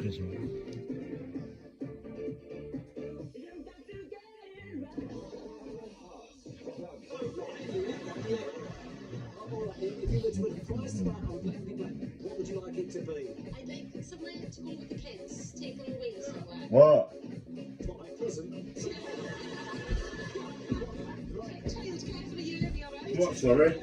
그래서 If you were to put a price tag on blended blend, what would you like it to be? I'd like somewhere to go with the kids, take them away somewhere. 와 What, like prison? Child's care for a year, be alright? what sorry?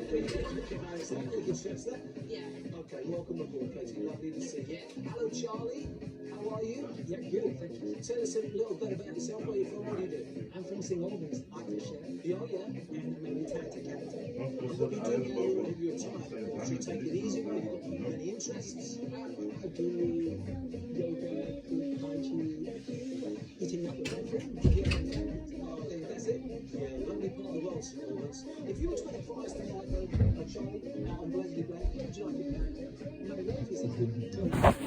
Yeah. Okay, welcome aboard, Katie. Lovely to see you. Hello, Charlie. How are you? Yeah, good, thank you. Tell us a little bit about yourself. Where you from? What do you do? I'm from St Albans, Lancashire. Yeah, and I'm a retired accountant. What do you do in your time? Do you take it easy? Have you got many interests? I do yoga, Tai Chi, eating up with my friends. Yeah, I think that's it. Yeah, lovely part of the world, St Albans. If you were to put a price tag like a child out on blended blend, what would you like it to be? No, no, if you think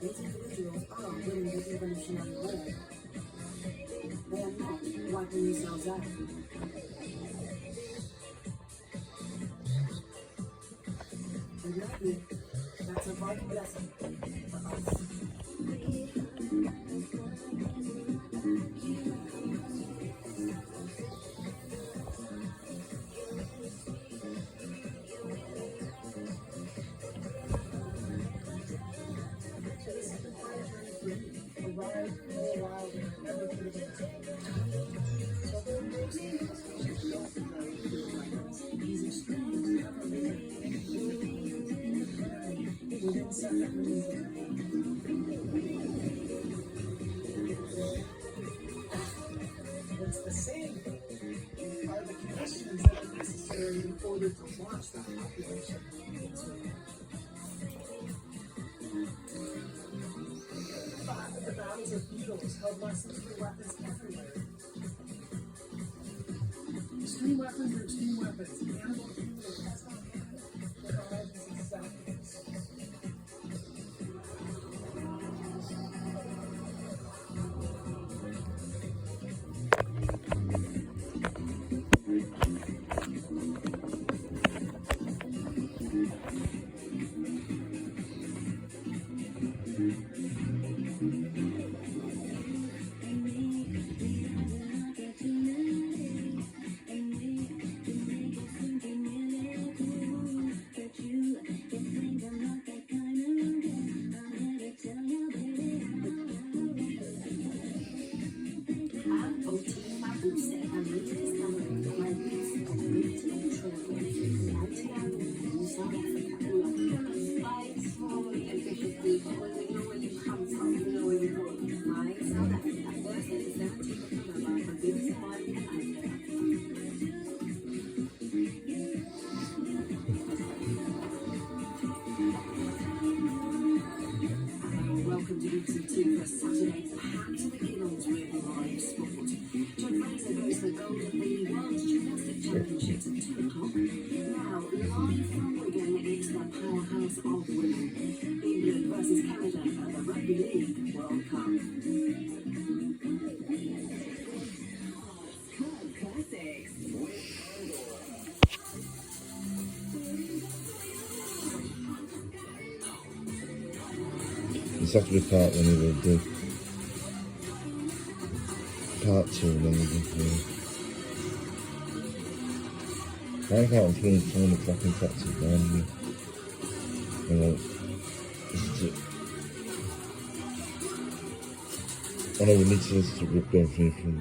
These individuals are winning the evolutionary war. They are not wiping themselves out. And maybe that's a vital lesson for us. It's the same are the conditions that are necessary in order to launch that population into the battles of beetles held lessons for weapons everywhere. Extreme weapons are extreme weapons. Animal human or pest on animal, their lives is exactly the same. Welcome to BT2 for Saturday's packed to the gills with live sport. John Fraser goes to the Golden Lady World Gymnastic Championships at 2 o'clock. Now, live from Wigan, it's the powerhouse of women. England versus Canada at the Rugby League World Cup. Classics. It's actually part one of the part 2 and then we can I can't feel someone the fucking taxi behind me. This is it. I know we need to listen to Rip going through from